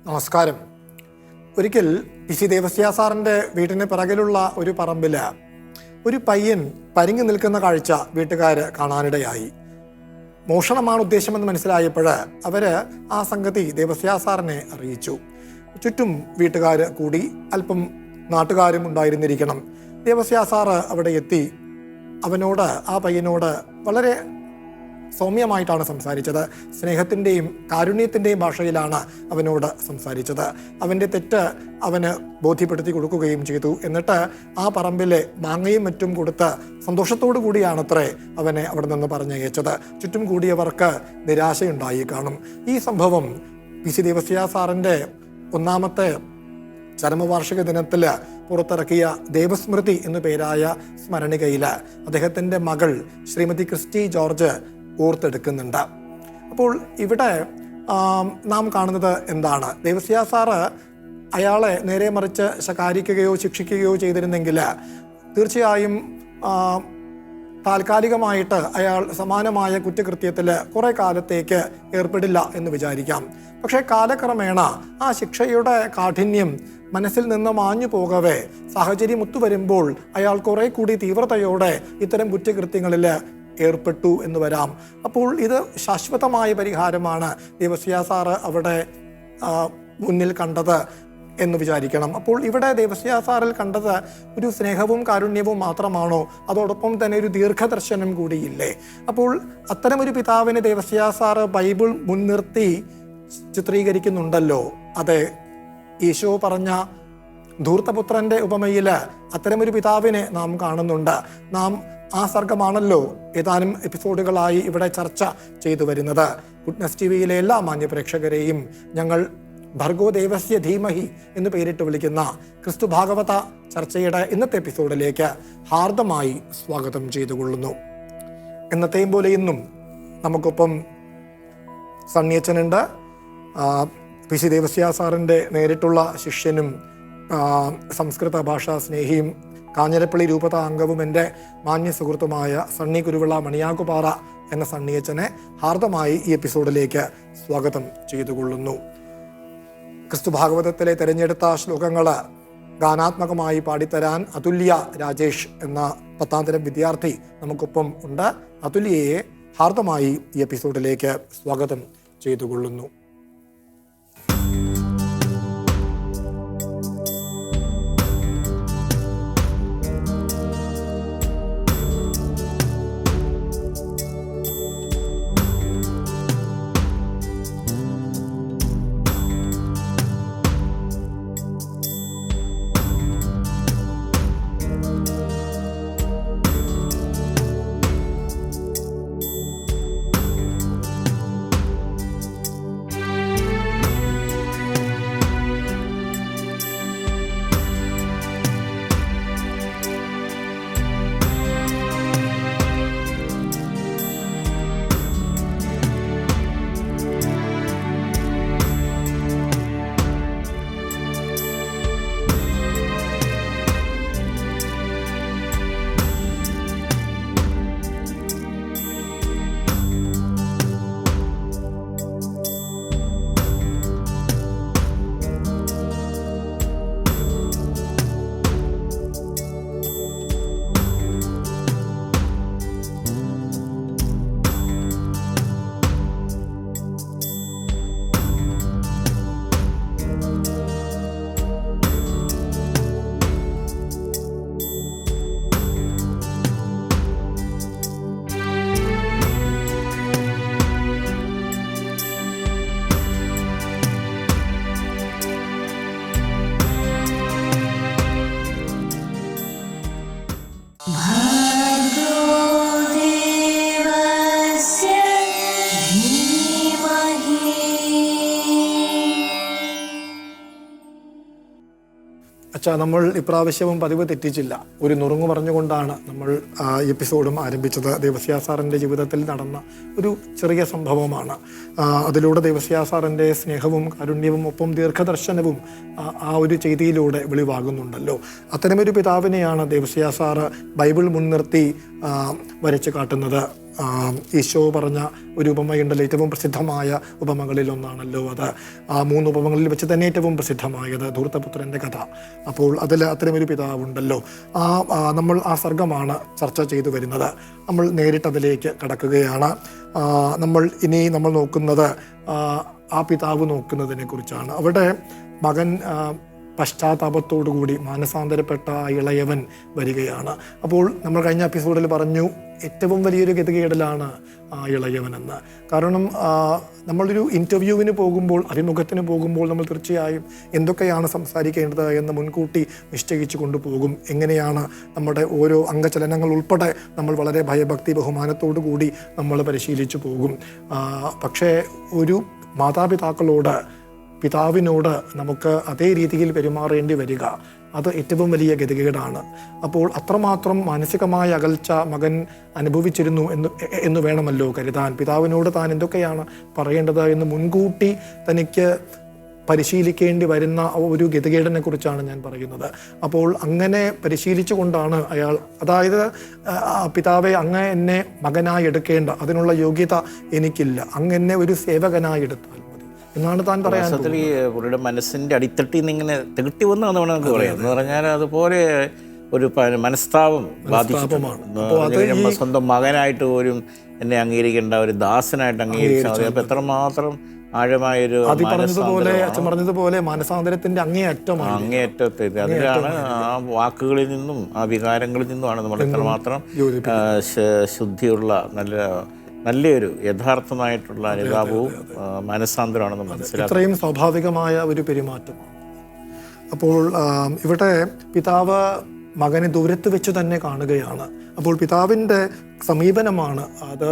നമസ്കാരം. ഒരിക്കൽ പി.സി. ദേവസ്യ സാറിൻ്റെ വീട്ടിന് പിറകിലുള്ള ഒരു പറമ്പിൽ ഒരു പയ്യൻ പരിങ്ങി നിൽക്കുന്ന കാഴ്ച വീട്ടുകാർ കാണാനിടയായി. മോഷണമാണ് ഉദ്ദേശമെന്ന് മനസ്സിലായപ്പോൾ അവർ ആ സംഗതി ദേവസ്യ സാറിനെ അറിയിച്ചു. ചുറ്റും വീട്ടുകാർ കൂടി, അല്പം നാട്ടുകാരും ഉണ്ടായിരുന്നിരിക്കണം. ദേവസ്യ സാറ് അവിടെ എത്തി അവനോട്, ആ പയ്യനോട് വളരെ സൗമ്യമായിട്ടാണ് സംസാരിച്ചത്. സ്നേഹത്തിൻ്റെയും കാരുണ്യത്തിൻ്റെയും ഭാഷയിലാണ് അവനോട് സംസാരിച്ചത്. അവൻ്റെ തെറ്റ് അവന് ബോധ്യപ്പെടുത്തി കൊടുക്കുകയും ചെയ്തു. എന്നിട്ട് ആ പറമ്പിലെ മാങ്ങയും മറ്റും കൊടുത്ത് സന്തോഷത്തോടു കൂടിയാണത്രേ അവനെ അവിടെ നിന്ന് പറഞ്ഞയച്ചത്. ചുറ്റും കൂടിയവർക്ക് നിരാശയുണ്ടായി കാണും. ഈ സംഭവം പി.സി. ദേവസ്യ സാറിൻ്റെ 1ാമത്തെ ചരമവാർഷിക ദിനത്തിൽ പുറത്തിറക്കിയ ദേവസ്മൃതി എന്നു പേരായ സ്മരണികയിൽ അദ്ദേഹത്തിൻ്റെ മകൾ ശ്രീമതി ക്രിസ്റ്റി ജോർജ് ഓർത്തെടുക്കുന്നുണ്ട്. അപ്പോൾ ഇവിടെ നാം കാണുന്നത് എന്താണ്? ദേവസ്യ സാറ് അയാളെ നേരെ മറിച്ച് ശകാരിക്കുകയോ ശിക്ഷിക്കുകയോ ചെയ്തിരുന്നെങ്കിൽ തീർച്ചയായും താൽക്കാലികമായിട്ട് അയാൾ സമാനമായ കുറ്റകൃത്യത്തിൽ കുറേ കാലത്തേക്ക് ഏർപ്പെടില്ല എന്ന് വിചാരിക്കാം. പക്ഷേ കാലക്രമേണ ആ ശിക്ഷയുടെ കാഠിന്യം മനസ്സിൽ നിന്ന് മാഞ്ഞു പോകവേ സാഹചര്യം ഒത്തുവരുമ്പോൾ അയാൾ കുറെ കൂടി തീവ്രതയോടെ ഇത്തരം കുറ്റകൃത്യങ്ങളിൽ ഏർപ്പെട്ടു എന്ന് വരാം. അപ്പോൾ ഇത് ശാശ്വതമായ പരിഹാരമാണ് ദേവസ്യ സാറ് അവിടെ മുന്നിൽ കണ്ടത് എന്ന് വിചാരിക്കണം. അപ്പോൾ ഇവിടെ ദേവസ്യ സാറിൽ കണ്ടത് ഒരു സ്നേഹവും കാരുണ്യവും മാത്രമാണോ? അതോടൊപ്പം തന്നെ ഒരു ദീർഘദർശനം കൂടിയില്ലേ? അപ്പോൾ അത്തരമൊരു പിതാവിനെ ദേവസ്യ സാറ് ബൈബിൾ മുൻനിർത്തി ചിത്രീകരിക്കുന്നുണ്ടല്ലോ. അതെ, ഈശോ പറഞ്ഞ ധൂർത്തപുത്രൻ്റെ ഉപമയിൽ അത്തരമൊരു പിതാവിനെ നാം കാണുന്നുണ്ട്. നാം ആ സർഗമാണല്ലോ ഏതാനും എപ്പിസോഡുകളായി ഇവിടെ ചർച്ച ചെയ്തു വരുന്നത്. ഗുഡ്നസ് ടിവിയിലെ എല്ലാ മാന്യപ്രേക്ഷകരെയും ഞങ്ങൾ ഭർഗോ ദേവസ്യ ധീമഹി എന്ന് പേരിട്ട് വിളിക്കുന്ന ക്രിസ്തു ഭാഗവത ചർച്ചയുടെ ഇന്നത്തെ എപ്പിസോഡിലേക്ക് ഹാർദമായി സ്വാഗതം ചെയ്തുകൊള്ളുന്നു. എന്നത്തെയും പോലെ ഇന്നും നമുക്കൊപ്പം സണ്ണിയച്ചനുണ്ട്. പി.സി. ദേവസ്യ സാറിൻ്റെ നേരിട്ടുള്ള ശിഷ്യനും സംസ്കൃത ഭാഷാ സ്നേഹിയും കാഞ്ഞിരപ്പള്ളി രൂപത അംഗവും എൻ്റെ മാന്യ സുഹൃത്തുമായ സണ്ണി കുരുവിള മണിയാകുപാറ എന്ന സണ്ണിയച്ചനെ ഹാർദമായി ഈ എപ്പിസോഡിലേക്ക് സ്വാഗതം ചെയ്തുകൊള്ളുന്നു. ക്രിസ്തു ഭാഗവതത്തിലെ തിരഞ്ഞെടുത്ത ശ്ലോകങ്ങൾ ഗാനാത്മകമായി പാടിത്തരാൻ അതുല്യ രാജേഷ് എന്ന 10ാം തരം വിദ്യാർത്ഥി നമുക്കൊപ്പം ഉണ്ട്. അതുല്യയെ ഹാർദമായി ഈ എപ്പിസോഡിലേക്ക് സ്വാഗതം ചെയ്തുകൊള്ളുന്നു. അച്ഛാ, നമ്മൾ ഇപ്രാവശ്യവും പതിവ് തെറ്റിച്ചില്ല. ഒരു നുറുങ്ങു പറഞ്ഞുകൊണ്ടാണ് നമ്മൾ എപ്പിസോഡും ആരംഭിച്ചത്. ദേവസ്യ സാറിൻ്റെ ജീവിതത്തിൽ നടന്ന ഒരു ചെറിയ സംഭവമാണ്. അതിലൂടെ ദേവസ്യ സാറിൻ്റെ സ്നേഹവും കാരുണ്യവും ഒപ്പം ദീർഘദർശനവും ആ ഒരു ചെയ്തിയിലൂടെ വെളിവാകുന്നുണ്ടല്ലോ. അത്തരമൊരു പിതാവിനെയാണ് ദേവസ്യ സാറ് ബൈബിൾ മുൻനിർത്തി വരച്ച് കാട്ടുന്നത്. ഈശോ പറഞ്ഞ ഒരു ഉപമയുണ്ടല്ലോ, ഏറ്റവും പ്രസിദ്ധമായ ഉപമകളിൽ ഒന്നാണല്ലോ അത്. ആ 3 ഉപമകളിൽ വെച്ച് തന്നെ ഏറ്റവും പ്രസിദ്ധമായത് ധൂർത്തപുത്രൻ്റെ കഥ. അപ്പോൾ അതിൽ അത്തരമൊരു പിതാവുണ്ടല്ലോ. നമ്മൾ ആ സർഗമാണ് ചർച്ച ചെയ്തു വരുന്നത്. നമ്മൾ നേരിട്ടതിലേക്ക് കടക്കുകയാണ്. നമ്മൾ നോക്കുന്നത് ആ പിതാവ് നോക്കുന്നതിനെ കുറിച്ചാണ്. അവിടെ മകൻ പശ്ചാത്താപത്തോടുകൂടി മാനസാന്തരപ്പെട്ട ഇളയവൻ വരികയാണ്. അപ്പോൾ നമ്മൾ കഴിഞ്ഞ എപ്പിസോഡിൽ പറഞ്ഞു ഏറ്റവും വലിയൊരു ഗതികേടിലാണ് ഇളയവനെന്ന്. കാരണം നമ്മളൊരു ഇൻ്റർവ്യൂവിന് പോകുമ്പോൾ, അഭിമുഖത്തിന് പോകുമ്പോൾ നമ്മൾ തീർച്ചയായും എന്തൊക്കെയാണ് സംസാരിക്കേണ്ടത് എന്ന് മുൻകൂട്ടി നിശ്ചയിച്ചു കൊണ്ടുപോകും. എങ്ങനെയാണ് നമ്മുടെ ഓരോ അംഗചലനങ്ങൾ ഉൾപ്പെടെ നമ്മൾ വളരെ ഭയഭക്തി ബഹുമാനത്തോടു കൂടി നമ്മൾ പരിശീലിച്ചു പോകും. പക്ഷേ ഒരു മാതാപിതാക്കളോട്, പിതാവിനോട് നമുക്ക് അതേ രീതിയിൽ പെരുമാറേണ്ടി വരിക, അത് ഏറ്റവും വലിയ ഗതികേടാണ്. അപ്പോൾ അത്രമാത്രം മാനസികമായ അകൽച്ച മകൻ അനുഭവിച്ചിരുന്നു എന്ന് വേണമല്ലോ കരുതാൻ. പിതാവിനോട് താൻ എന്തൊക്കെയാണ് പറയേണ്ടത് എന്ന് മുൻകൂട്ടി തനിക്ക് പരിശീലിക്കേണ്ടി വരുന്ന ഒരു ഗതികേടിനെ കുറിച്ചാണ് ഞാൻ പറയുന്നത്. അപ്പോൾ അങ്ങനെ പരിശീലിച്ചു കൊണ്ടാണ് അയാൾ, അതായത് പിതാവെ, അങ്ങ് എന്നെ മകനായി എടുക്കേണ്ട, അതിനുള്ള യോഗ്യത എനിക്കില്ല, അങ്ങ് എന്നെ ഒരു സേവകനായി എടുത്താൽ എന്നാണ് താൻ പറയാൻ. ഈ പുള്ളിയുടെ മനസ്സിൻ്റെ അടിത്തട്ടിൽ നിന്ന് ഇങ്ങനെ തികട്ടി വന്നതെന്ന് വേണം നമുക്ക് പറയാം. എന്ന് പറഞ്ഞാൽ അതുപോലെ ഒരു മനസ്താപം ബാധിച്ചിട്ടുണ്ട്. സ്വന്തം മകനായിട്ട് പോലും എന്നെ അംഗീകരിക്കേണ്ട ഒരു ദാസനായിട്ട് അംഗീകരിച്ചാൽ മതി. അപ്പം എത്രമാത്രം ആഴമായൊരു അച്ഛൻ പറഞ്ഞതുപോലെ മാനസാന്തരത്തിന്റെ അങ്ങേയറ്റത്തെ അതിലാണ് ആ വാക്കുകളിൽ നിന്നും ആ വികാരങ്ങളിൽ നിന്നുമാണ് നമ്മൾ എത്രമാത്രം ശുദ്ധിയുള്ള നല്ലൊരു യഥാർത്ഥമായിട്ടുള്ള അനുതാപവും മനസാന്തരമാണെന്ന് മനസ്സിലാക്കും. ഇത്രയും സ്വാഭാവികമായ ഒരു പെരുമാറ്റമാണ്. അപ്പോൾ ഇവിടെ പിതാവ് മകനെ ദൂരത്ത് വെച്ച് തന്നെ കാണുകയാണ്. അപ്പോൾ പിതാവിൻ്റെ സമീപനമാണ് അത്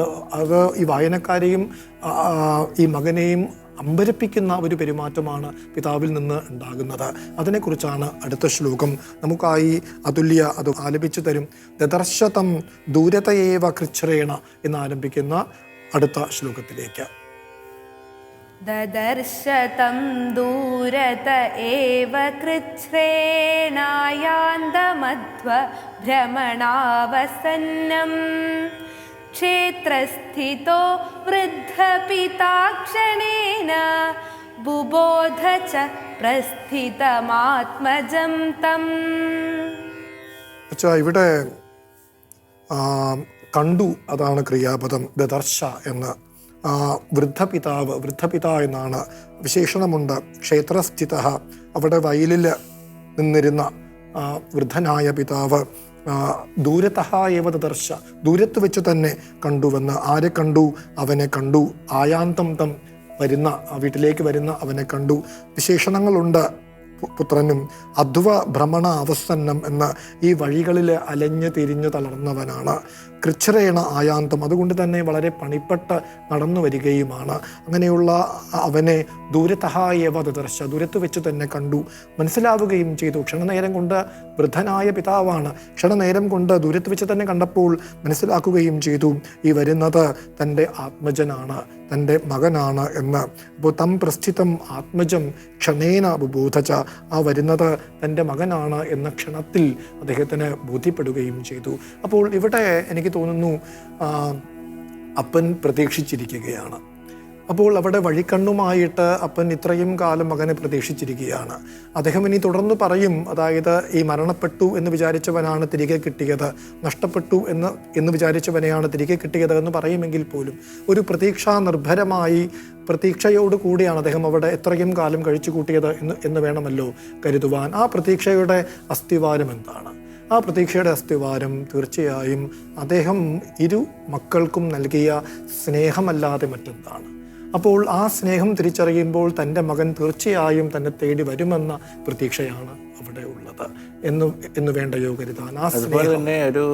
ഈ വായനക്കാരെയും ഈ മകനെയും അമ്പരപ്പിക്കുന്ന ഒരു പെരുമാറ്റമാണ് പിതാവിൽ നിന്ന് ഉണ്ടാകുന്നത്. അതിനെക്കുറിച്ചാണ് അടുത്ത ശ്ലോകം നമുക്കായി അതുല്യ അത് ആലപിച്ചു തരും. ദദർശതം ദൂരതയേവ കൃച്ഛ്രേണ എന്നാരംഭിക്കുന്ന അടുത്ത ശ്ലോകത്തിലേക്ക്. ദദർശതം ദൂരത ഏവ കൃച്ഛ്രേണായാന്തമധ്വ ഭ്രമണാവസന്നം ക്ഷേത്രസ്ഥിതോ വൃദ്ധപിതാക്ഷണേന ബുബോധ ച പ്രസ്ഥിതമാത്മജം തം. ഇവിടെ കണ്ടു, അതാണ് ക്രിയാപദം. ദദർശ എന്ന് വൃദ്ധപിത എന്നാണ് വിശേഷണമുണ്ട്. ക്ഷേത്രസ്ഥിത, അവിടെ വയലിൽ നിന്നിരുന്ന വൃദ്ധനായ പിതാവ്. ദൂരതഃ ഏവ ദദർശ, ദൂരത്ത് വെച്ച് തന്നെ കണ്ടുവെന്ന്. ആരെ കണ്ടു? അവനെ കണ്ടു. ആയാന്തം തം, വീട്ടിലേക്ക് വരുന്ന അവനെ കണ്ടു. വിശേഷണങ്ങളുണ്ട് പുത്രനും. അധ്വ ഭ്രമണ അവസന്നം എന്ന ഈ വഴികളിൽ അലഞ്ഞു തിരിഞ്ഞു തളർന്നവനാണ്. കൃച്ഛ്രേണ ആയാന്തം, അതുകൊണ്ട് തന്നെ വളരെ പണിപ്പെട്ട് നടന്നു വരികയുമാണ്. അങ്ങനെയുള്ള അവനെ ദൂരതഃ ഏവ ദദർശ, ദൂരത്ത് വെച്ച് തന്നെ കണ്ടു, മനസ്സിലാവുകയും ചെയ്തു. ക്ഷണനേരം കൊണ്ട് വൃദ്ധനായ പിതാവാണ്. ക്ഷണനേരം കൊണ്ട് ദൂരത്ത് വെച്ച് തന്നെ കണ്ടപ്പോൾ മനസ്സിലാക്കുകയും ചെയ്തു, ഈ വരുന്നത് തൻ്റെ ആത്മജനാണ്, തൻ്റെ മകനാണ് എന്ന്. അപ്പോൾ തം പ്രസ്ഥിതം ആത്മജം ക്ഷണേന ബുബോധച, ആ വരുന്നത് തൻ്റെ മകനാണ് എന്ന ക്ഷണത്തിൽ അദ്ദേഹത്തിന് ബോധ്യപ്പെടുകയും ചെയ്തു. അപ്പോൾ ഇവിടെ എനിക്ക് തോന്നുന്നു അപ്പൻ പ്രതീക്ഷിച്ചിരിക്കുകയാണ്. അപ്പോൾ അവിടെ വഴിക്കണ്ണുമായിട്ട് അപ്പൻ ഇത്രയും കാലം മകനെ പ്രതീക്ഷിച്ചിരിക്കുകയാണ്. അദ്ദേഹം ഇനി തുടർന്ന് പറയും, അതായത് ഈ മരണപ്പെട്ടു എന്ന് വിചാരിച്ചവനാണ് തിരികെ കിട്ടിയത്, നഷ്ടപ്പെട്ടു എന്ന് വിചാരിച്ചവനെയാണ് തിരികെ കിട്ടിയത് എന്ന് പറയുമെങ്കിൽ പോലും ഒരു പ്രതീക്ഷാ നിർഭരമായി പ്രതീക്ഷയോട് കൂടിയാണ് അദ്ദേഹം അവിടെ എത്രയും കാലം കഴിച്ചു കൂട്ടിയത് എന്ന് വേണമല്ലോ കരുതുവാൻ. ആ പ്രതീക്ഷയുടെ അസ്ഥിവാരം എന്താണ്? ആ പ്രതീക്ഷയുടെ അസ്ഥിവാരം തീർച്ചയായും അദ്ദേഹം ഇരു മക്കൾക്കും നൽകിയ സ്നേഹമല്ലാതെ മറ്റെന്താണ്? അപ്പോൾ ആ സ്നേഹം തിരിച്ചറിയുമ്പോൾ തൻ്റെ മകൻ തീർച്ചയായും തന്നെ തേടി വരുമെന്ന പ്രതീക്ഷയാണ് അവിടെ ഉള്ളത് എന്ന് വേണ്ടയോ കരുതാൻ. അതുപോലെ തന്നെ ഒരു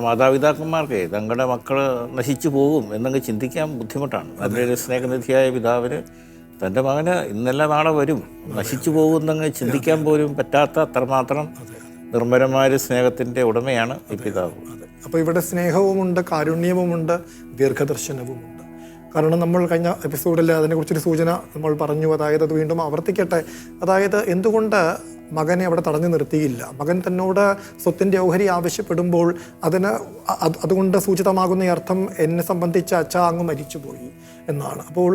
മാതാപിതാക്കന്മാർക്ക് തങ്ങളുടെ മക്കൾ നശിച്ചു പോകും എന്നങ്ങ് ചിന്തിക്കാൻ ബുദ്ധിമുട്ടാണ്. നല്ലൊരു സ്നേഹനിധിയായ പിതാവിന് തൻ്റെ മകന് ഇന്നല്ല നാളെ വരും, നശിച്ചു പോകുന്നങ്ങ് ചിന്തിക്കാൻ പോലും പറ്റാത്ത അത്രമാത്രം നിർമ്മലമായ സ്നേഹത്തിൻ്റെ ഉടമയാണ് ഈ പിതാവ്. അപ്പോൾ ഇവിടെ സ്നേഹവുമുണ്ട്, കാരുണ്യവുമുണ്ട്, ദീർഘദർശനവുമുണ്ട്. കാരണം നമ്മൾ കഴിഞ്ഞ എപ്പിസോഡിൽ അതിനെക്കുറിച്ചൊരു സൂചന നമ്മൾ പറഞ്ഞു. അതായത് അത് വീണ്ടും ആവർത്തിക്കട്ടെ. അതായത് എന്തുകൊണ്ട് മകനെ അവിടെ തടഞ്ഞു നിർത്തിയില്ല? മകൻ തന്നോട് സ്വത്തിൻ്റെ ഓഹരി ആവശ്യപ്പെടുമ്പോൾ അതുകൊണ്ട് സൂചിതമാകുന്ന അർത്ഥം എന്നെ സംബന്ധിച്ച അച്ഛ അങ്ങ് മരിച്ചുപോയി എന്നാണ്. അപ്പോൾ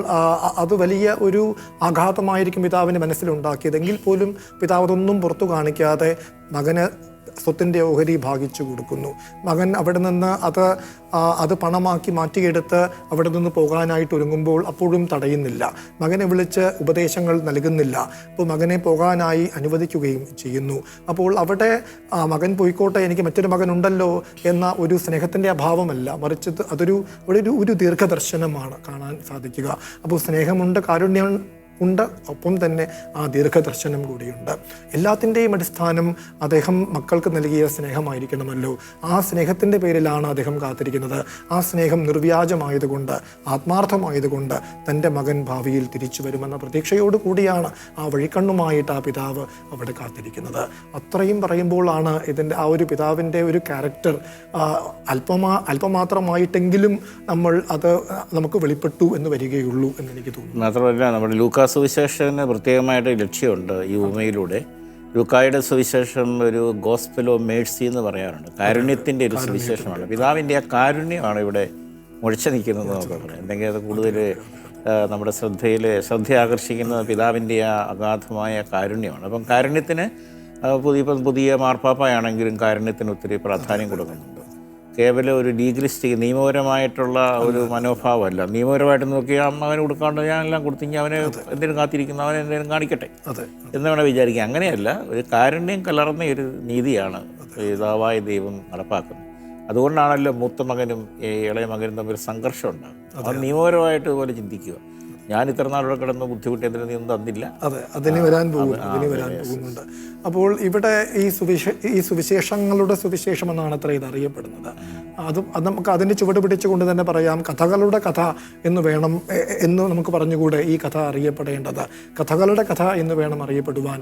അത് വലിയ ഒരു ആഘാതമായിരിക്കും പിതാവിൻ്റെ മനസ്സിലുണ്ടാക്കിയതെങ്കിൽ പോലും പിതാവ് അതൊന്നും പുറത്തു കാണിക്കാതെ മകന് സ്വത്തിൻ്റെ ഓഹരി ഭാഗിച്ചു കൊടുക്കുന്നു. മകൻ അവിടെ നിന്ന് അത് പണമാക്കി മാറ്റിയെടുത്ത് അവിടെ നിന്ന് പോകാനായിട്ട് ഒരുങ്ങുമ്പോൾ അപ്പോഴും തടയുന്നില്ല. മകനെ വിളിച്ച് ഉപദേശങ്ങൾ നൽകുന്നില്ല. അപ്പോൾ മകനെ പോകാനായി അനുവദിക്കുകയും ചെയ്യുന്നു. അപ്പോൾ അവിടെ മകൻ പോയിക്കോട്ടെ, എനിക്ക് മറ്റൊരു മകനുണ്ടല്ലോ എന്ന ഒരു സ്നേഹത്തിൻ്റെ അഭാവമല്ല, മറിച്ച് അവിടെ ഒരു ദീർഘദർശനമാണ് കാണാൻ സാധിക്കുക. അപ്പോൾ സ്നേഹമുണ്ട്, കാരുണ്യം ഉണ്ട്, ഒപ്പം തന്നെ ആ ദീർഘദർശനം കൂടിയുണ്ട്. എല്ലാത്തിൻ്റെയും അടിസ്ഥാനം അദ്ദേഹം മക്കൾക്ക് നൽകിയ സ്നേഹമായിരിക്കണമല്ലോ. ആ സ്നേഹത്തിൻ്റെ പേരിലാണ് അദ്ദേഹം കാത്തിരിക്കുന്നത്. ആ സ്നേഹം നിർവ്യാജമായതുകൊണ്ട്, ആത്മാർത്ഥമായതുകൊണ്ട് തൻ്റെ മകൻ ഭാവിയിൽ തിരിച്ചു വരുമെന്ന പ്രതീക്ഷയോട് കൂടിയാണ് ആ വഴിക്കണ്ണുമായിട്ട് ആ പിതാവ് അവിടെ കാത്തിരിക്കുന്നത്. അത്രയും പറയുമ്പോഴാണ് ഇതിൻ്റെ ആ ഒരു പിതാവിൻ്റെ ഒരു ക്യാരക്ടർ അല്പമാത്രമായിട്ടെങ്കിലും നമുക്ക് വെളിപ്പെട്ടു എന്ന് വരികയുള്ളൂ എന്ന് എനിക്ക് തോന്നുന്നു. മാത്രമല്ല, നമ്മുടെ ലൂക്കാ സുവിശേഷത്തിന് പ്രത്യേകമായിട്ട് ലക്ഷ്യമുണ്ട് ഈ ഉപമയിലൂടെ. ലൂക്കായുടെ സുവിശേഷം ഒരു ഗോസ്പൽ ഓഫ് മേഴ്സി എന്ന് പറയാറുണ്ട്. കാരുണ്യത്തിൻ്റെ ഒരു സുവിശേഷമാണ്. പിതാവിൻ്റെ ആ കാരുണ്യമാണ് ഇവിടെ മുഴച്ചു നിൽക്കുന്നത് എന്നൊക്കെ പറയാം. എന്തെങ്കിലും അത് കൂടുതൽ നമ്മുടെ ശ്രദ്ധ ആകർഷിക്കുന്നത് പിതാവിൻ്റെ ആ അഗാധമായ കാരുണ്യമാണ്. അപ്പം കാരുണ്യത്തിന് പുതിയ മാർപ്പാപ്പയാണെങ്കിലും കാരുണ്യത്തിന് ഒത്തിരി പ്രാധാന്യം കൊടുക്കുന്നുണ്ട്. കേവലം ഒരു ലീഗലിസ്റ്റിക് നിയമപരമായിട്ടുള്ള ഒരു മനോഭാവമല്ല. നിയമപരമായിട്ട് നോക്കിയാൽ അവന് കൊടുക്കാണ്ട് ഞാനെല്ലാം കൊടുത്തെങ്കിൽ അവന് എന്തെങ്കിലും കാത്തിരിക്കുന്നു, അവനെ എന്തെങ്കിലും കാണിക്കട്ടെ എന്ന് വേണം വിചാരിക്കുക. അങ്ങനെയല്ല, ഒരു കാരുണ്യം കലർന്ന ഒരു നീതിയാണ് പിതാവായ ദൈവം നടപ്പാക്കുന്നത്. അതുകൊണ്ടാണല്ലോ മൂത്ത മകനും ഇളയ മകനും തമ്മിൽ സംഘർഷം ഉണ്ടാകും. അവൻ നിയമപരമായിട്ട് ഇതുപോലെ ചിന്തിക്കുക. ഞാൻ ഇത്ര നാളുടെ കിടന്ന് ബുദ്ധിമുട്ടിയതിന് നീ ഒന്നും തന്നില്ല. അതിന് വരാൻ പോകുന്നുണ്ട്. അപ്പോൾ ഇവിടെ ഈ സുവിശേഷങ്ങളുടെ സുവിശേഷം എന്നാണ് അത്ര ഇത് അറിയപ്പെടുന്നത്. അത് നമുക്ക് അതിൻ്റെ ചുവട് പിടിച്ചുകൊണ്ട് തന്നെ പറയാം, കഥകളുടെ കഥ എന്ന് നമുക്ക് പറഞ്ഞുകൂടെ ഈ കഥ അറിയപ്പെടേണ്ടത്? കഥകളുടെ കഥ എന്ന് വേണം അറിയപ്പെടുവാൻ.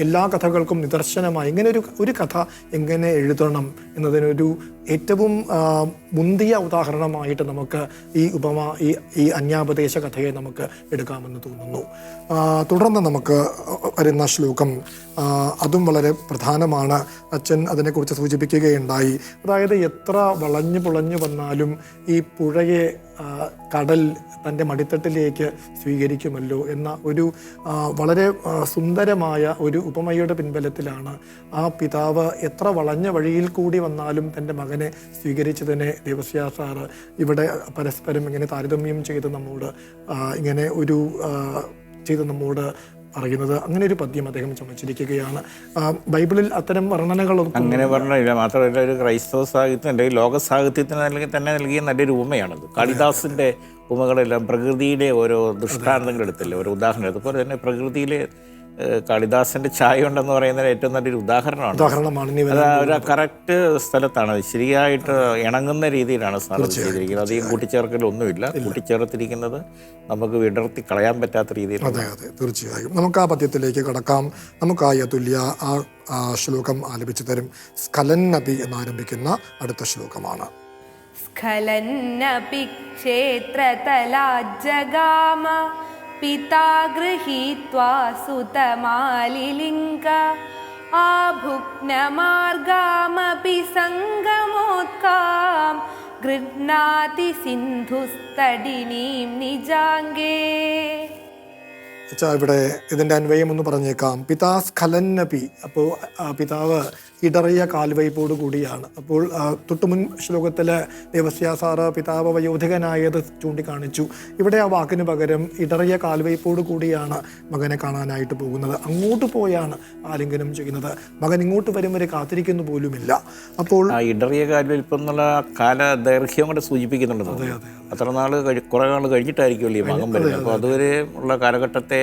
എല്ലാ കഥകൾക്കും നിദർശനമായി ഇങ്ങനെ ഒരു കഥ എങ്ങനെ എഴുതണം എന്നതിനൊരു ഏറ്റവും മുന്തിയ ഉദാഹരണമായിട്ട് നമുക്ക് ഈ ഉപമ, ഈ അന്യാപദേശ കഥയെ നമുക്ക് എടുക്കാമെന്ന് തോന്നുന്നു. തുടർന്ന് നമുക്ക് വരുന്ന ശ്ലോകം അതും വളരെ പ്രധാനമാണ്. അച്ഛൻ അതിനെക്കുറിച്ച് സൂചിപ്പിക്കുകയുണ്ടായി. അതായത് എത്ര വളഞ്ഞു പുളഞ്ഞു വന്നാലും ഈ പുഴയെ കടൽ തൻ്റെ മടിത്തട്ടിലേക്ക് സ്വീകരിക്കുമല്ലോ എന്ന ഒരു വളരെ സുന്ദരമായ ഒരു ഉപമയുടെ പിൻബലത്തിലാണ് ആ പിതാവ് എത്ര വളഞ്ഞ വഴിയിൽ കൂടി വന്നാലും തൻ്റെ മകനെ സ്വീകരിച്ചതിനെ ദേവസ്യ സാറ് ഇവിടെ പരസ്പരം ഇങ്ങനെ താരതമ്യം ചെയ്ത് നമ്മോട് പറയുന്നത്. അങ്ങനെ ഒരു പദ്യം അദ്ദേഹം ചമച്ചിരിക്കുകയാണ്. ബൈബിളിൽ അത്തരം വർണ്ണനകളൊന്നും അങ്ങനെ പറഞ്ഞില്ല. മാത്രമല്ല, ഒരു ക്രൈസ്തവ സാഹിത്യം അല്ലെങ്കിൽ ലോക സാഹിത്യത്തിന് തന്നെ നൽകിയ നല്ലൊരു ഉപമയാണത്. കാളിദാസിൻ്റെ ഉപമകളെല്ലാം പ്രകൃതിയിലെ ഓരോ ദൃഷ്ടാന്തങ്ങൾ എടുത്തില്ലേ, ഓരോ ഉദാഹരണം. അതുപോലെ തന്നെ പ്രകൃതിയിലെ കാളിദാസന്റെ ചായ ഉണ്ടെന്ന് പറയുന്നത് ഏറ്റവും നല്ലൊരു ഉദാഹരണമാണ്. അത് ഒരു കറക്റ്റ് സ്ഥലത്താണ്, ശരിയായിട്ട് ഇണങ്ങുന്ന രീതിയിലാണ് സാർ ചെയ്തിരിക്കുന്നത്. അധികം കൂട്ടിച്ചേർക്കലൊന്നുമില്ല. കൂട്ടിച്ചേർത്തിരിക്കുന്നത് നമുക്ക് വിടർത്തി കളയാൻ പറ്റാത്ത രീതിയിൽ. അതെ, തീർച്ചയായും. നമുക്ക് ആ പദ്യത്തിലേക്ക് കടക്കാം. നമുക്ക് ആ അതുല്യ ആ ശ്ലോകം ആലപിച്ചു തരും. സ്ഖലന്നപി എന്നാരംഭിക്കുന്ന അടുത്ത ശ്ലോകമാണ്. സ്ഖലന്നപി ക്ഷേത്രതലാജ്ജഗാമ പിതാ ഗൃഹീത്വാ സുതമാലിലിംഗ ആഭുഗ്നമാർഗാമപി സംഗമോത്കാം ഗൃഹ്ണാതി സിന്ധുസ്തടിനീം നിജാംഗേ. ഇവിടെ ഇതിൻ്റെ അന്വയം ഒന്ന് പറഞ്ഞേക്കാം. പിതാ സ്ഖലന്നപി, അപ്പോൾ പിതാവ് ഇടറിയ കാൽവയ്പോട് കൂടിയാണ്. അപ്പോൾ തൊട്ടുമുൻ ശ്ലോകത്തിൽ ദേവസ്യ സാറ് പിതാവ് വയോധികനായത് ചൂണ്ടിക്കാണിച്ചു. ഇവിടെ ആ വാക്കിന് പകരം ഇടറിയ കാൽവയ്പോട് കൂടിയാണ് മകനെ കാണാനായിട്ട് പോകുന്നത്. അങ്ങോട്ട് പോയാണ് ആലിംഗനം ചെയ്യുന്നത്. മകൻ ഇങ്ങോട്ട് വരും വരെ കാത്തിരിക്കുന്നു പോലുമില്ല. അപ്പോൾ ഇടറിയ കാൽവയ്പ് എന്നുള്ള കാല ദൈർഘ്യം കൂടെ സൂചിപ്പിക്കുന്നുണ്ട്. അത്ര കുറേ നാൾ കഴിഞ്ഞിട്ടായിരിക്കുമല്ലോ ഈ മകൻ വരുന്നത്. അപ്പോൾ അതുവരെ ഉള്ള കാലഘട്ടത്തെ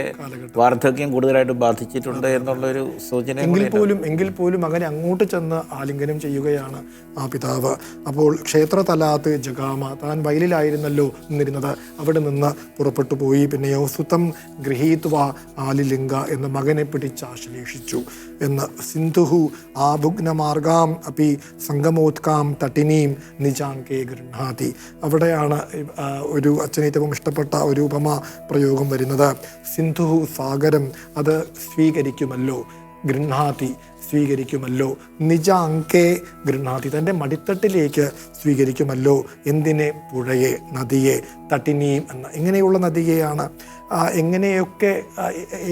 വാർദ്ധക്യം കൂടുതലായിട്ട് ബാധിച്ചിട്ടുണ്ട് എന്നുള്ളൊരു സൂചന. എങ്കിൽ പോലും മകനെ അങ്ങോട്ട് ചെന്ന് ആലിംഗനം ചെയ്യുകയാണ് ആ പിതാവ്. അപ്പോൾ ക്ഷേത്രതലാത്ത് ജഗാമ, താൻ വയലിലായിരുന്നല്ലോ നിന്നിരുന്നത്, അവിടെ നിന്ന് പുറപ്പെട്ടു പോയി. പിന്നെയോ സുതം ഗൃഹീത്വ ആലിലിംഗ എന്ന് മകനെ പിടിച്ചാശ്ലേഷിച്ചു എന്ന്. സിന്ധുഹു ആഭുഗ്നമാർഗാം അപ്പി സംഗമോത്കാം തട്ടിനീം നിജാങ്കേ ഗൃഹാതി. അവിടെയാണ് ഒരു അച്ഛന് ഏറ്റവും ഇഷ്ടപ്പെട്ട ഒരു ഉപമ പ്രയോഗം വരുന്നത്. സിന്ധുഹു സാഗരം, അത് സ്വീകരിക്കുമല്ലോ, ഗൃഹാതി സ്വീകരിക്കുമല്ലോ, നിജാങ്കേ ഗൃഹാതി തൻ്റെ മടിത്തട്ടിലേക്ക് സ്വീകരിക്കുമല്ലോ. എന്തിനെ? പുഴയെ, നദിയെ, തട്ടിനീം എന്ന ഇങ്ങനെയുള്ള നദിയെയാണ്. എങ്ങനെയൊക്കെ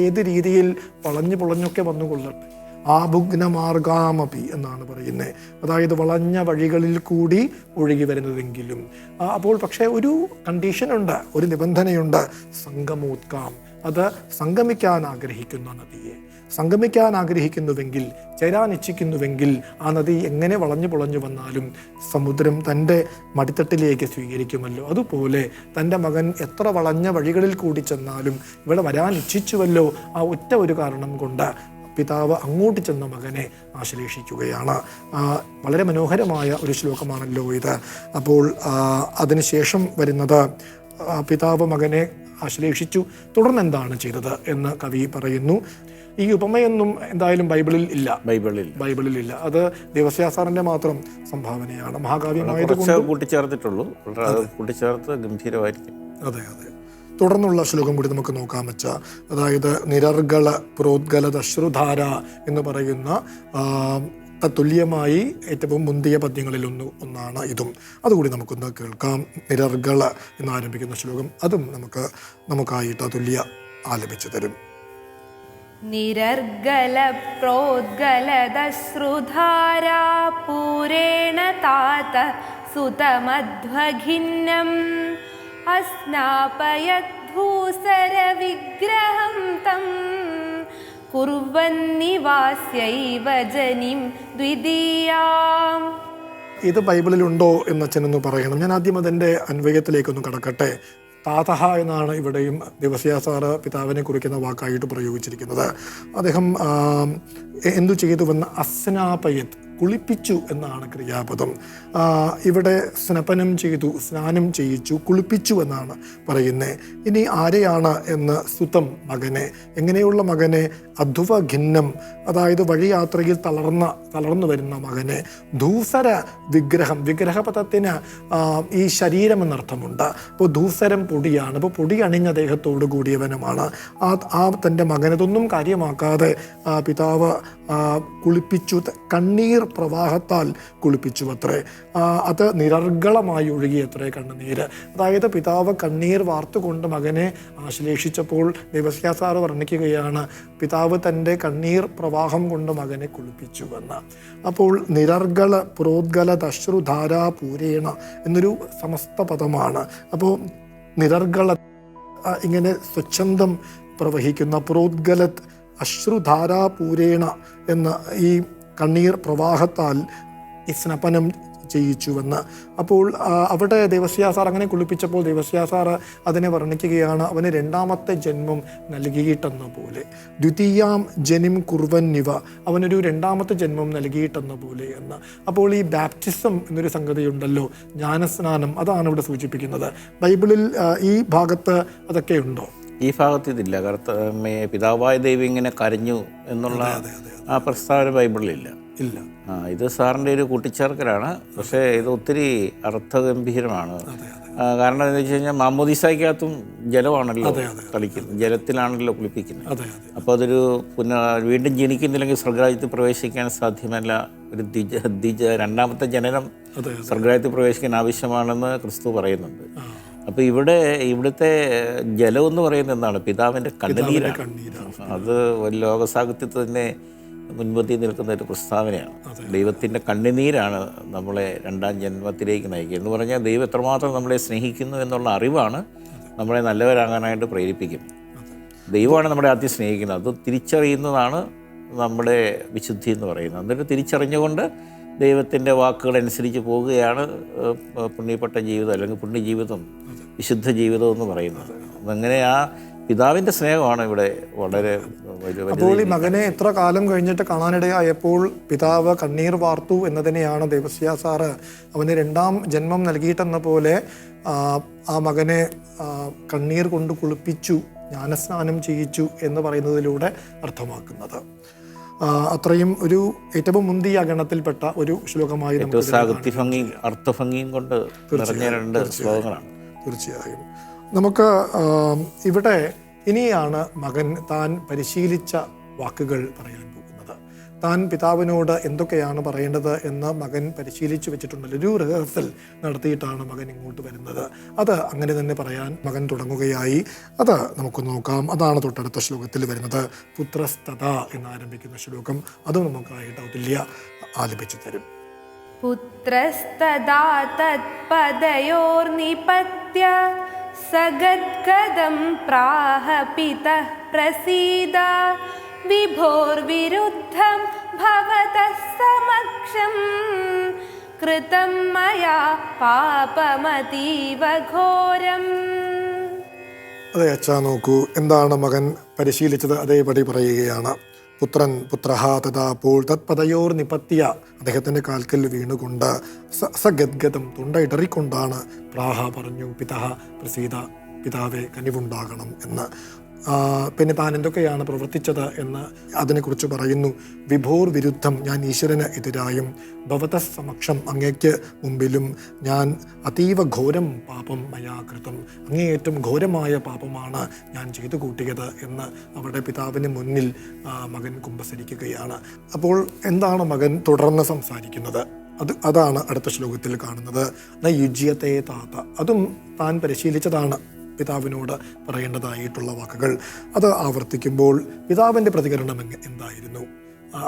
ഏത് രീതിയിൽ പൊളഞ്ഞൊക്കെ വന്നുകൊള്ളട്ടെ. ആഭുഗ്നമാർഗാമപി എന്നാണ് പറയുന്നത്, അതായത് വളഞ്ഞ വഴികളിൽ കൂടി ഒഴുകി വരുന്നതെങ്കിലും. അപ്പോൾ പക്ഷേ ഒരു കണ്ടീഷനുണ്ട്, ഒരു നിബന്ധനയുണ്ട്. സംഗമോത്കാം, അത് സംഗമിക്കാൻ ആഗ്രഹിക്കുന്ന നദിയെ. സംഗമിക്കാൻ ആഗ്രഹിക്കുന്നുവെങ്കിൽ, ചേരാൻ ഇച്ഛിക്കുന്നുവെങ്കിൽ ആ നദി എങ്ങനെ വളഞ്ഞു വന്നാലും സമുദ്രം തൻ്റെ മടിത്തട്ടിലേക്ക് സ്വീകരിക്കുമല്ലോ. അതുപോലെ തൻ്റെ മകൻ എത്ര വളഞ്ഞ വഴികളിൽ കൂടി ചെന്നാലും ഇവിടെ വരാൻ ഇച്ഛിച്ചുവല്ലോ, ആ ഒറ്റ ഒരു കാരണം കൊണ്ട് പിതാവ് അങ്ങോട്ട് ചെന്ന മകനെ ആശ്ലേഷിക്കുകയാണ്. വളരെ മനോഹരമായ ഒരു ശ്ലോകമാണല്ലോ ഇത്. അപ്പോൾ അതിനുശേഷം വരുന്നത് പിതാവ് മകനെ ആശ്ലേഷിച്ചു. തുടർന്ന് എന്താണ് ചെയ്തത് എന്ന് കവി പറയുന്നു. ഈ ഉപമയൊന്നും എന്തായാലും ബൈബിളിൽ ഇല്ല. അത് ദേവസ്യാസാറിന്റെ മാത്രം സംഭാവനയാണ്. മഹാകാവ്യമായതുകൊണ്ട് കൂട്ടിച്ചേർത്തിട്ടുള്ളൂ, കൂട്ടിച്ചേർത്ത് ഗംഭീരമായിരിക്കും. അതെ. തുടർന്നുള്ള ശ്ലോകം കൂടി നമുക്ക് നോക്കാൻ വെച്ചാൽ, അതായത് നിരർഗള പ്രോദ്ഗലതശ്രുധാര എന്ന് പറയുന്ന തത്തുല്യമായി ഏറ്റവും മുന്തിയ പദ്യങ്ങളിൽ ഒന്നാണ് ഇതും. അതുകൂടി നമുക്കൊന്ന് കേൾക്കാം. നിരർഗള എന്നാരംഭിക്കുന്ന ശ്ലോകം, അതും നമുക്കായിട്ട് തുല്യ ആലപിച്ചു തരും. നിരർഗല പ്രോദ്ഗലതശ്രുധാരാ പൂരേണ താത സുതമധ്വഖിന്നം അസ്നാപയദ്ധൂസരവിഗ്രഹം തം കുർവന്നിവാസ്യൈവ ജനിം ദ്വിതീയാം. ഇത് ബൈബിളിലുണ്ടോ എന്ന് അച്ഛനൊന്ന് പറയണം. ഞാൻ ആദ്യം അതിൻ്റെ അന്വയത്തിലേക്കൊന്ന് കടക്കട്ടെ. താതഹ എന്നാണ് ഇവിടെയും ദേവസ്യാസാറ് പിതാവിനെ കുറിക്കുന്ന വാക്കായിട്ട് പ്രയോഗിച്ചിരിക്കുന്നത്. അദ്ദേഹം എന്തു ചെയ്തുവെന്ന് അസ്നാപയത്, കുളിപ്പിച്ചു എന്നാണ് ക്രിയാപദം. ഇവിടെ സ്നപനം ചെയ്തു, സ്നാനം ചെയ്യിച്ചു, കുളിപ്പിച്ചു എന്നാണ് പറയുന്നത്. ഇനി ആരെയാണ് എന്ന്? സുതം, എങ്ങനെയുള്ള മകനെ? അധ്വഖിന്നം, അതായത് വഴിയാത്രയിൽ തളർന്നു വരുന്ന മകനെ. ധൂസര വിഗ്രഹപദത്തിന് ഈ ശരീരം എന്നർത്ഥമുണ്ട്. അപ്പോൾ ധൂസരം പൊടിയാണ്. അപ്പോൾ പൊടി അണിഞ്ഞ ദേഹത്തോട് കൂടിയവനുമാണ് ആ തൻ്റെ മകനതൊന്നും കാര്യമാക്കാതെ പിതാവ് കുളിപ്പിച്ചു. കണ്ണീർ പ്രവാഹത്താൽ കുളിപ്പിച്ചു അത്രേ. അത് നിരർഗളമായി ഒഴുകിയത്രേ കണ്ണുനീര്. അതായത് പിതാവ് കണ്ണീർ വാർത്തുകൊണ്ട് മകനെ ആശ്ലേഷിച്ചപ്പോൾ ദേവസ്യാസാറ് വർണ്ണിക്കുകയാണ്, പിതാവ് തൻ്റെ കണ്ണീർ പ്രവാഹം കൊണ്ട് മകനെ കുളിപ്പിച്ചുവെന്ന്. അപ്പോൾ നിരർഗള പ്രോദ്ഗലത് അശ്രുധാരാ പൂരേണ എന്നൊരു സമസ്ത പദമാണ്. അപ്പോൾ നിരർഗള ഇങ്ങനെ സ്വച്ഛന്തം പ്രവഹിക്കുന്ന, പ്രോദ്ഗലത് അശ്രുധാരാ പൂരേണ എന്ന ഈ കണ്ണീർ പ്രവാഹത്താൽ ഈ സ്നപനം ചെയ്യിച്ചുവെന്ന്. അപ്പോൾ അവിടെ ദേവസ്യാസാർ അങ്ങനെ കുളിപ്പിച്ചപ്പോൾ ദേവസ്യാസാർ അതിനെ വർണ്ണിക്കുകയാണ്, അവന് രണ്ടാമത്തെ ജന്മം നൽകിയിട്ടെന്ന പോലെ. ദ്വിതീയാം ജനിം കുർവന്നിവ, അവനൊരു രണ്ടാമത്തെ ജന്മം നൽകിയിട്ടെന്ന പോലെ എന്ന്. അപ്പോൾ ഈ ബാപ്റ്റിസം എന്നൊരു സംഗതിയുണ്ടല്ലോ, ജ്ഞാനസ്നാനം, അതാണ് ഇവിടെ സൂചിപ്പിക്കുന്നത്. ബൈബിളിൽ ഈ ഭാഗത്ത് അതൊക്കെ ഉണ്ടോ? ഈ ഭാഗത്ത് ഇതില്ല. പിതാവായ ദൈവം ഇങ്ങനെ കരഞ്ഞു എന്നുള്ള ആ പ്രസ്താവന ബൈബിളിലില്ല. ഇത് സാറിൻ്റെ ഒരു കൂട്ടിച്ചേർക്കലാണ്. പക്ഷേ ഇത് ഒത്തിരി അർത്ഥഗംഭീരമാണ്. കാരണം എന്താ വെച്ച് കഴിഞ്ഞാൽ മാമോദീസായ്ക്കകത്തും ജലമാണല്ലോ തളിക്കുന്നത്, ജലത്തിലാണല്ലോ കുളിപ്പിക്കുന്നത്. അപ്പോൾ അതൊരു വീണ്ടും ജനിക്കുന്നില്ലെങ്കിൽ സ്വർഗ്ഗരാജ്യത്തിൽ പ്രവേശിക്കാൻ സാധ്യമല്ല. ഒരു രണ്ടാമത്തെ ജനനം സ്വർഗ്ഗരാജ്യത്തിൽ പ്രവേശിക്കാൻ ആവശ്യമാണെന്ന് ക്രിസ്തു പറയുന്നുണ്ട്. അപ്പോൾ ഇവിടുത്തെ ജലം എന്ന് പറയുന്നത് എന്താണ്? പിതാവിൻ്റെ കണ്ണുനീരാണ്. അത് ലോകസാഹിത്യത്തിൽ തന്നെ മുൻപന്തി നിൽക്കുന്ന ഒരു പ്രസ്താവനയാണ്. ദൈവത്തിൻ്റെ കണ്ണുനീരാണ് നമ്മളെ രണ്ടാം ജന്മത്തിലേക്ക് നയിക്കുക എന്ന് പറഞ്ഞാൽ ദൈവം എത്രമാത്രം നമ്മളെ സ്നേഹിക്കുന്നു എന്നുള്ള അറിവാണ് നമ്മളെ നല്ലവരാകാനായിട്ട് പ്രേരിപ്പിക്കുന്നത്. ദൈവമാണ് നമ്മളെ ആദ്യം സ്നേഹിക്കുന്നത്. അത് തിരിച്ചറിയുന്നതാണ് നമ്മുടെ വിശുദ്ധി എന്ന് പറയുന്നത്. എന്നിട്ട് തിരിച്ചറിഞ്ഞുകൊണ്ട് ദൈവത്തിൻ്റെ വാക്കുകളനുസരിച്ച് പോവുകയാണ് പുണ്യപ്പെട്ട ജീവിതം അല്ലെങ്കിൽ പുണ്യജീവിതം, വിശുദ്ധ ജീവിതം എന്ന് പറയുന്നത്. അങ്ങനെ ആ പിതാവിൻ്റെ സ്നേഹമാണ് ഇവിടെ വളരെ അപ്പോൾ ഈ മകനെ എത്ര കാലം കഴിഞ്ഞിട്ട് കാണാനിടയായപ്പോൾ പിതാവ് കണ്ണീർ വാർത്തു എന്നതിനെയാണ് ദേവസ്യ സാറ് അവന് രണ്ടാം ജന്മം നൽകിയിട്ടെന്ന പോലെ ആ മകനെ കണ്ണീർ കൊണ്ട് കുളിപ്പിച്ചു, ജ്ഞാനസ്നാനം ചെയ്യിച്ചു എന്ന് പറയുന്നതിലൂടെ അർത്ഥമാക്കുന്നത്. അത്രയും ഒരു ഏറ്റവും മുന്തിയ ഗണത്തിൽപ്പെട്ട ഒരു ശ്ലോകമായി സാഹിത്യഭംഗിയും അർത്ഥഭംഗിയും കൊണ്ട് നിറഞ്ഞ രണ്ട് ശ്ലോകങ്ങളാണ്. തീർച്ചയായും നമുക്ക് ഇവിടെ ഇനിയാണ് മകൻ താൻ പരിശീലിച്ച വാക്കുകൾ പറയാൻ പോകുന്നത്. താൻ പിതാവിനോട് എന്തൊക്കെയാണ് പറയേണ്ടത് എന്ന് മകൻ പരിശീലിച്ചു വെച്ചിട്ടുണ്ടല്ലോ. ഒരു റിഹേഴ്സൽ നടത്തിയിട്ടാണ് മകൻ ഇങ്ങോട്ട് വരുന്നത്. അത് അങ്ങനെ തന്നെ പറയാൻ മകൻ തുടങ്ങുകയായി. അത് നമുക്ക് നോക്കാം. അതാണ് തൊട്ടടുത്ത ശ്ലോകത്തിൽ വരുന്നത്. പുത്രസ്തത എന്നാരംഭിക്കുന്ന ശ്ലോകം. അതും നമുക്കായിട്ട് ഔതുല്യ ആലപിച്ചു തരും. പുത്രസ്തദാ തത്പദയോർനിപത്യ സഗദ്ഗദം പ്രാഹ പിതഃ പ്രസീദ വിഭോർവിരുദ്ധം ഭവതഃ സമക്ഷം കൃതം മയാ പാപമതീവ ഘോരം. അതെ അച്ഛാ, നോക്കൂ എന്താണ് മകൻ പരിശീലിച്ചത്. അതേപടി പറയുകയാണ്. പുത്രൻ പുത്രഹ തഥാ അപ്പോൾ തത്പദയോർ നിപത്യ അദ്ദേഹത്തിൻ്റെ കാൽക്കൽ വീണുകൊണ്ട് സഗദ്ഗതം തൊണ്ടയിടറിക്കൊണ്ടാണ് പ്രാഹ പറഞ്ഞു പിതഃ പ്രസീത പിതാവെ കനിവുണ്ടാകണം എന്ന്. പിന്നെ താൻ എന്തൊക്കെയാണ് പ്രവർത്തിച്ചത് എന്ന് അതിനെക്കുറിച്ച് പറയുന്നു. വിഭോർ വിരുദ്ധം ഞാൻ ഈശ്വരന് എതിരായും ഭവത സമക്ഷം അങ്ങേക്ക് മുമ്പിലും ഞാൻ അതീവ ഘോരം പാപം മയാകൃതം അങ്ങേയറ്റം ഘോരമായ പാപമാണ് ഞാൻ ചെയ്തു കൂട്ടിയത് എന്ന് അവരുടെ പിതാവിന് മുന്നിൽ മകൻ കുമ്പസരിക്കുകയാണ്. അപ്പോൾ എന്താണ് മകൻ തുടർന്ന് സംസാരിക്കുന്നത്? അതാണ് അടുത്ത ശ്ലോകത്തിൽ കാണുന്നത്. ന യുജ്യത്തെ താത. അതും താൻ പരിശീലിച്ചതാണ് പിതാവിനോട് പറയേണ്ടതായിട്ടുള്ള വാക്കുകൾ. അത് ആവർത്തിക്കുമ്പോൾ പിതാവിൻ്റെ പ്രതികരണം എന്തായിരുന്നു?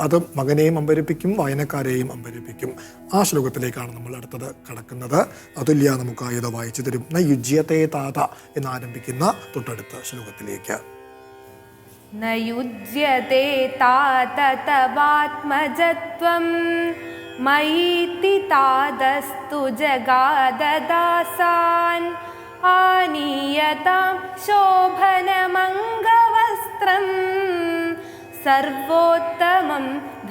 അത് മകനെയും അമ്പരിപ്പിക്കും, വായനക്കാരെയും അമ്പരിപ്പിക്കും. ആ ശ്ലോകത്തിലേക്കാണ് നമ്മൾ അടുത്തത് കടക്കുന്നത്. അതുല്യ നമുക്കായത് വായിച്ചു തരും. ന യുജ്യത്തെ താത എന്നാരംഭിക്കുന്ന തൊട്ടടുത്ത ശ്ലോകത്തിലേക്ക്. ന യുജ്യത്തെ താത തവാത്മജത്വം മയീതി താതസ്തു ജഗാദദാസാൻ ആനീയതാം ശോഭനമംഗവസ്ത്രം സർവോത്തമം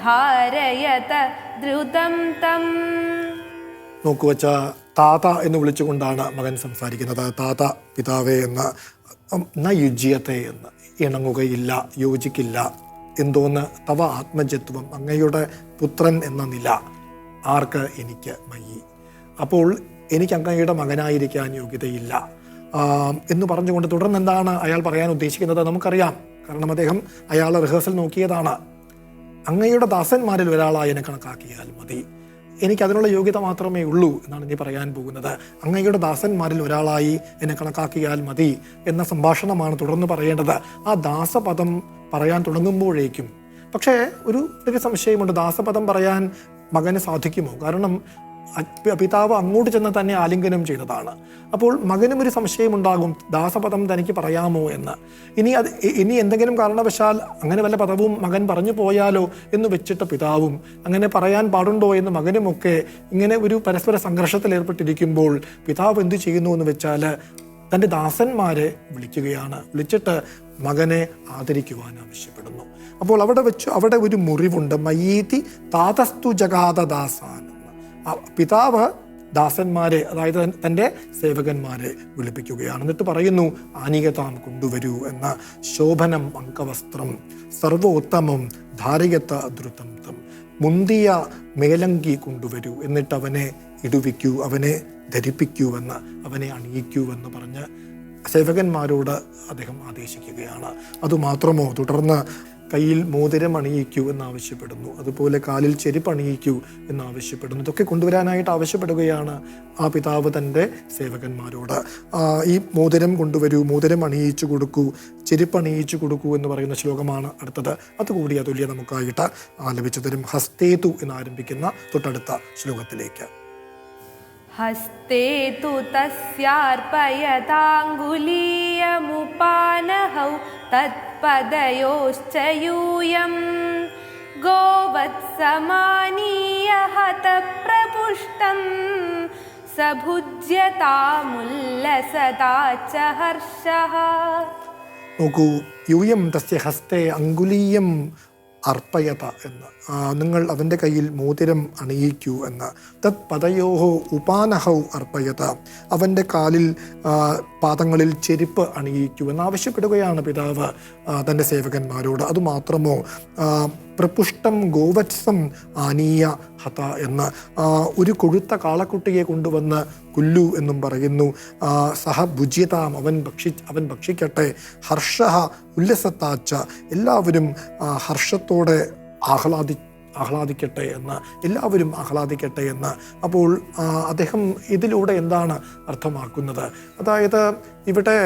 ധാരയത ദ്രുതം തം. നോക്കു വച്ച താത എന്ന് വിളിച്ചുകൊണ്ടാണ് മകൻ സംസാരിക്കുന്നത്. താത പിതാവേ എന്ന്. ന യുജ്യത്തെ എന്ന് ഇണങ്ങുകയില്ല, യോജിക്കില്ല. എന്തോന്ന്? തവ ആത്മജത്വം അങ്ങയുടെ പുത്രൻ എന്ന നില. ആർക്ക്? എനിക്ക്. മയി. അപ്പോൾ എനിക്ക് അങ്ങയുടെ മകനായിരിക്കാൻ യോഗ്യതയില്ല എന്ന് പറഞ്ഞുകൊണ്ട് തുടർന്ന് എന്താണ് അയാൾ പറയാൻ ഉദ്ദേശിക്കുന്നത് നമുക്കറിയാം. കാരണം അദ്ദേഹം അയാളെ റിഹേഴ്സൽ നോക്കിയതാണ്. അങ്ങയുടെ ദാസന്മാരിൽ ഒരാളായി എന്നെ കണക്കാക്കിയാൽ മതി, എനിക്ക് അതിനുള്ള യോഗ്യത മാത്രമേ ഉള്ളൂ എന്നാണ് ഇനി പറയാൻ പോകുന്നത്. അങ്ങയുടെ ദാസന്മാരിൽ ഒരാളായി എന്നെ കണക്കാക്കിയാൽ മതി എന്ന സംഭാഷണമാണ് തുടർന്ന് പറയേണ്ടത്. ആ ദാസപദം പറയാൻ തുടങ്ങുമ്പോഴേക്കും പക്ഷേ ഒരു സംശയമുണ്ട്. ദാസപദം പറയാൻ മകന് സാധിക്കുമോ? കാരണം പിതാവ് അങ്ങോട്ട് ചെന്ന് തന്നെ ആലിംഗനം ചെയ്തതാണ്. അപ്പോൾ മകനും ഒരു സംശയമുണ്ടാകും, ദാസപദം തനിക്ക് പറയാമോ എന്ന്. ഇനി എന്തെങ്കിലും കാരണവശാൽ അങ്ങനെ വല്ല പദവും മകൻ പറഞ്ഞു പോയാലോ എന്ന് വെച്ചിട്ട് പിതാവും അങ്ങനെ പറയാൻ പാടുണ്ടോ എന്ന് മകനുമൊക്കെ ഇങ്ങനെ ഒരു പരസ്പര സംഘർഷത്തിൽ ഏർപ്പെട്ടിരിക്കുമ്പോൾ പിതാവ് എന്ത് ചെയ്യുന്നു എന്ന് വെച്ചാൽ തൻ്റെ ദാസന്മാരെ വിളിക്കുകയാണ്. വിളിച്ചിട്ട് മകനെ ആദരിക്കുവാൻ ആവശ്യപ്പെടുന്നു. അപ്പോൾ അവിടെ ഒരു മുറിവുണ്ട്. മയീതി താതസ്തു ജഗാദദാസാൻ. പിതാവ് ദാസന്മാരെ, അതായത് തൻ്റെ സേവകന്മാരെ വിളിപ്പിക്കുകയാണ്. എന്നിട്ട് പറയുന്നു ആനികതാം കൊണ്ടുവരൂ എന്ന. ശോഭനം അങ്കവസ്ത്രം സർവോത്തമം ധാരയത്ത ദ്രുതം തം. മുന്തിയ മേലങ്കി കൊണ്ടുവരൂ, എന്നിട്ട് അവനെ ഇടുവിക്കൂ, അവനെ ധരിപ്പിക്കൂവെന്ന്, അവനെ അണിയിക്കൂവെന്ന് പറഞ്ഞ് സേവകന്മാരോട് അദ്ദേഹം ആദേശിക്കുകയാണ്. അതുമാത്രമോ, തുടർന്ന് കയ്യിൽ മോതിരം അണിയിക്കൂ എന്നാവശ്യപ്പെടുന്നു. അതുപോലെ കാലിൽ ചെരുപ്പ് അണിയിക്കൂ എന്നാവശ്യപ്പെടുന്നു. ഇതൊക്കെ കൊണ്ടുവരാനായിട്ട് ആവശ്യപ്പെടുകയാണ് ആ പിതാവ് തൻ്റെ സേവകന്മാരോട്. ഈ മോതിരം കൊണ്ടുവരൂ, മോതിരം അണിയിച്ചു കൊടുക്കൂ, ചെരുപ്പ് അണിയിച്ചു കൊടുക്കൂ എന്ന് പറയുന്ന ശ്ലോകമാണ് അടുത്തത്. അതുകൂടി അതുല്യ നമുക്കായിട്ട് ആലപിച്ചു തരും. ഹസ്തേതു എന്നാരംഭിക്കുന്ന തൊട്ടടുത്ത ശ്ലോകത്തിലേക്ക്. ഹസ്തേ തു തസ്യാർപ്പയതാംഗുലീയമുപാനഹൗ തത്പദയോശ്ച യൂയം ഗോവത്സമാനീയ प्रपुष्टं सभुज्यतामुल्लसता च हर्षः. നോക്കൂ, യൂയം തസ്യ ഹസ്തേ അങ്കുലീയം അർപ്പയത എന്ന്, നിങ്ങൾ അവൻ്റെ കയ്യിൽ മോതിരം അണിയിക്കൂ എന്ന്. തത് പദയോഹോ ഉപാനഹൗ അർപ്പയത, അവൻ്റെ കാലിൽ പാദങ്ങളിൽ ചെരുപ്പ് അണിയിക്കൂ എന്നാവശ്യപ്പെടുകയാണ് പിതാവ് തൻ്റെ സേവകന്മാരോട്. അതുമാത്രമോ പ്രപുഷ്ടം ഗോവത്സം ആനീയ ഹത എന്ന്, ഒരു കൊഴുത്ത കാളക്കുട്ടിയെ കൊണ്ടുവന്ന് കുല്ലു എന്നും പറയുന്നു. സഹ ഭുജ്യതാം, അവൻ ഭക്ഷിക്കട്ടെ. ഹർഷ ഉല്ലസത്താച്ച, എല്ലാവരും ഹർഷത്തോടെ ആഹ്ലാദിക്കട്ടെ എന്ന്, എല്ലാവരും ആഹ്ലാദിക്കട്ടെ എന്ന്. അപ്പോൾ അദ്ദേഹം ഇതിലൂടെ എന്താണ് അർത്ഥമാക്കുന്നത്? അതായത് ഇവിടെ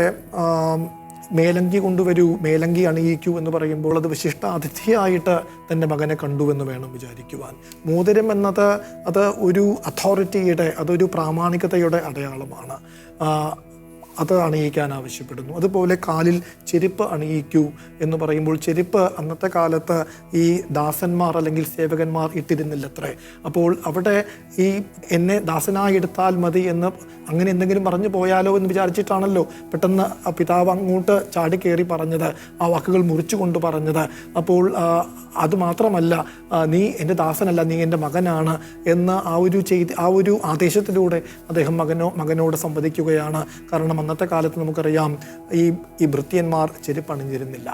മേലങ്കി കൊണ്ടുവരൂ, മേലങ്കി അണിയിക്കൂ എന്ന് പറയുമ്പോൾ അത് വിശിഷ്ട അതിഥിയായിട്ട് തൻ്റെ മകനെ കണ്ടു എന്ന് വേണം വിചാരിക്കുവാൻ. മോതിരം എന്നത് അത് ഒരു അതോറിറ്റിയുടെ, അതൊരു പ്രാമാണികതയുടെ അടയാളമാണ്. അത് അണിയിക്കാൻ ആവശ്യപ്പെടുന്നു. അതുപോലെ കാലിൽ ചെരുപ്പ് അണിയിക്കൂ എന്ന് പറയുമ്പോൾ ചെരുപ്പ് അന്നത്തെ കാലത്ത് ഈ ദാസന്മാർ അല്ലെങ്കിൽ സേവകന്മാർ ഇട്ടിരുന്നില്ലത്രേ. അപ്പോൾ അവിടെ ഈ എന്നെ ദാസനായി എടുത്താൽ മതി എന്ന് അങ്ങനെ എന്തെങ്കിലും പറഞ്ഞു പോയാലോ എന്ന് വിചാരിച്ചിട്ടാണല്ലോ പെട്ടെന്ന് പിതാവ് അങ്ങോട്ട് ചാടിക്കേറി പറഞ്ഞത്, ആ വാക്കുകൾ മുറിച്ചുകൊണ്ട് പറഞ്ഞത്. അപ്പോൾ അതുമാത്രമല്ല, നീ എൻ്റെ ദാസനല്ല, നീ എൻ്റെ മകനാണ് എന്ന് ആ ഒരു ആദേശത്തിലൂടെ അദ്ദേഹം മകനോട് സംവദിക്കുകയാണ്. കാരണം അന്നത്തെ കാലത്ത് നമുക്കറിയാം ഈ ഭൃത്യന്മാർ ചെരുപ്പണിഞ്ഞിരുന്നില്ല.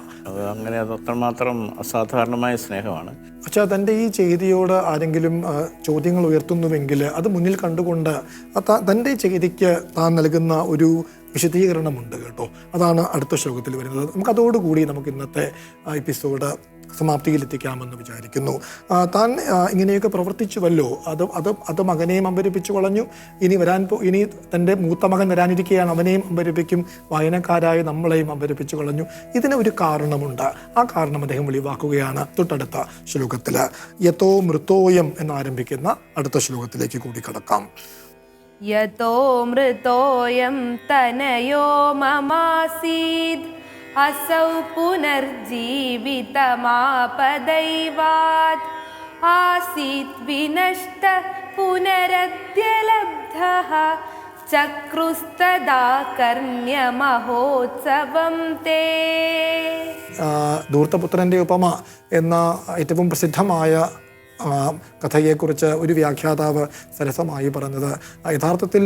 അങ്ങനെ അത്രമാത്രം അസാധാരണമായ സ്നേഹമാണ്. പക്ഷേ തൻ്റെ ഈ ചെയ്തിയോട് ആരെങ്കിലും ചോദ്യങ്ങൾ ഉയർത്തുന്നുവെങ്കിൽ അത് മുന്നിൽ കണ്ടുകൊണ്ട് തൻ്റെ ചെയ്തിക്ക് താൻ നൽകുന്ന ഒരു വിശദീകരണമുണ്ട് കേട്ടോ. അതാണ് അടുത്ത ശ്ലോകത്തിൽ വരുന്നത്. നമുക്കതോടുകൂടി നമുക്ക് ഇന്നത്തെ എപ്പിസോഡ് സമാപ്തിയിലെത്തിക്കാമെന്ന് വിചാരിക്കുന്നു. താൻ ഇങ്ങനെയൊക്കെ പ്രവർത്തിച്ചുവല്ലോ, അത് മകനെയും അമ്പരിപ്പിച്ചു കളഞ്ഞു. ഇനി തൻ്റെ മൂത്ത മകൻ വരാനിരിക്കുകയാണ്, അവനെയും അമ്പരിപ്പിക്കും, വായനക്കാരായ നമ്മളെയും അമ്പരിപ്പിച്ചു കളഞ്ഞു. ഇതിന് ഒരു കാരണമുണ്ട്. ആ കാരണം അദ്ദേഹം വെളിവാക്കുകയാണ് തൊട്ടടുത്ത ശ്ലോകത്തിൽ. യതോ മൃതോയം എന്നാരംഭിക്കുന്ന അടുത്ത ശ്ലോകത്തിലേക്ക് കൂടി കടക്കാം. യതോ മൃതോയം തനയോ മമാസീദ് असौ पुनर्जीवितमापदैवात् आसीत् विनष्ट पुनरद्य लब्धः चक्रुस्तदा कर्ण्यमहोत्सवं ते. ധൂർത്തപുത്രൻ്റെ ഉപമ എന്ന ഏറ്റവും പ്രസിദ്ധമായ കഥയെക്കുറിച്ച് ഒരു വ്യാഖ്യാതാവ് സരസമായി പറഞ്ഞത്, യഥാർത്ഥത്തിൽ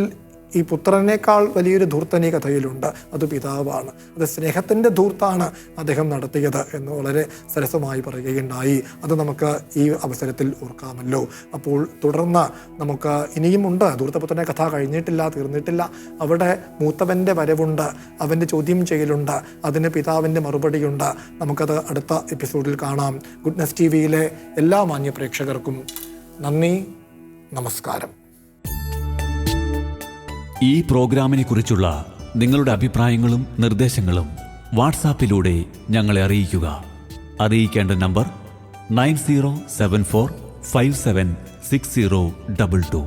ഈ പുത്രനേക്കാൾ വലിയൊരു ധൂർത്തൻ ഈ കഥയിലുണ്ട്, അത് പിതാവാണ്. അത് സ്നേഹത്തിൻ്റെ ധൂർത്താണ് അദ്ദേഹം നടത്തിയത് എന്ന് വളരെ സരസമായി പറയുകയുണ്ടായി. അത് നമുക്ക് ഈ അവസരത്തിൽ ഓർക്കാമല്ലോ. അപ്പോൾ തുടർന്ന് നമുക്ക് ഇനിയുമുണ്ട്, ധൂർത്തപുത്രൻ്റെ കഥ കഴിഞ്ഞിട്ടില്ല, തീർന്നിട്ടില്ല. അവിടെ മൂത്തവൻ്റെ വരവുണ്ട്, അവൻ്റെ ചോദ്യം ചെയ്യലുണ്ട്, അതിന് പിതാവിൻ്റെ മറുപടിയുണ്ട്. നമുക്കത് അടുത്ത എപ്പിസോഡിൽ കാണാം. ഗുഡ്നസ് ടിവിയിലെ എല്ലാ മാന്യ പ്രേക്ഷകർക്കും നന്ദി, നമസ്കാരം. ഈ പ്രോഗ്രാമിനെ കുറിച്ചുള്ള നിങ്ങളുടെ അഭിപ്രായങ്ങളും നിർദ്ദേശങ്ങളും വാട്സാപ്പിലൂടെ ഞങ്ങളെ അറിയിക്കുക. അറിയിക്കേണ്ട നമ്പർ 9074576022.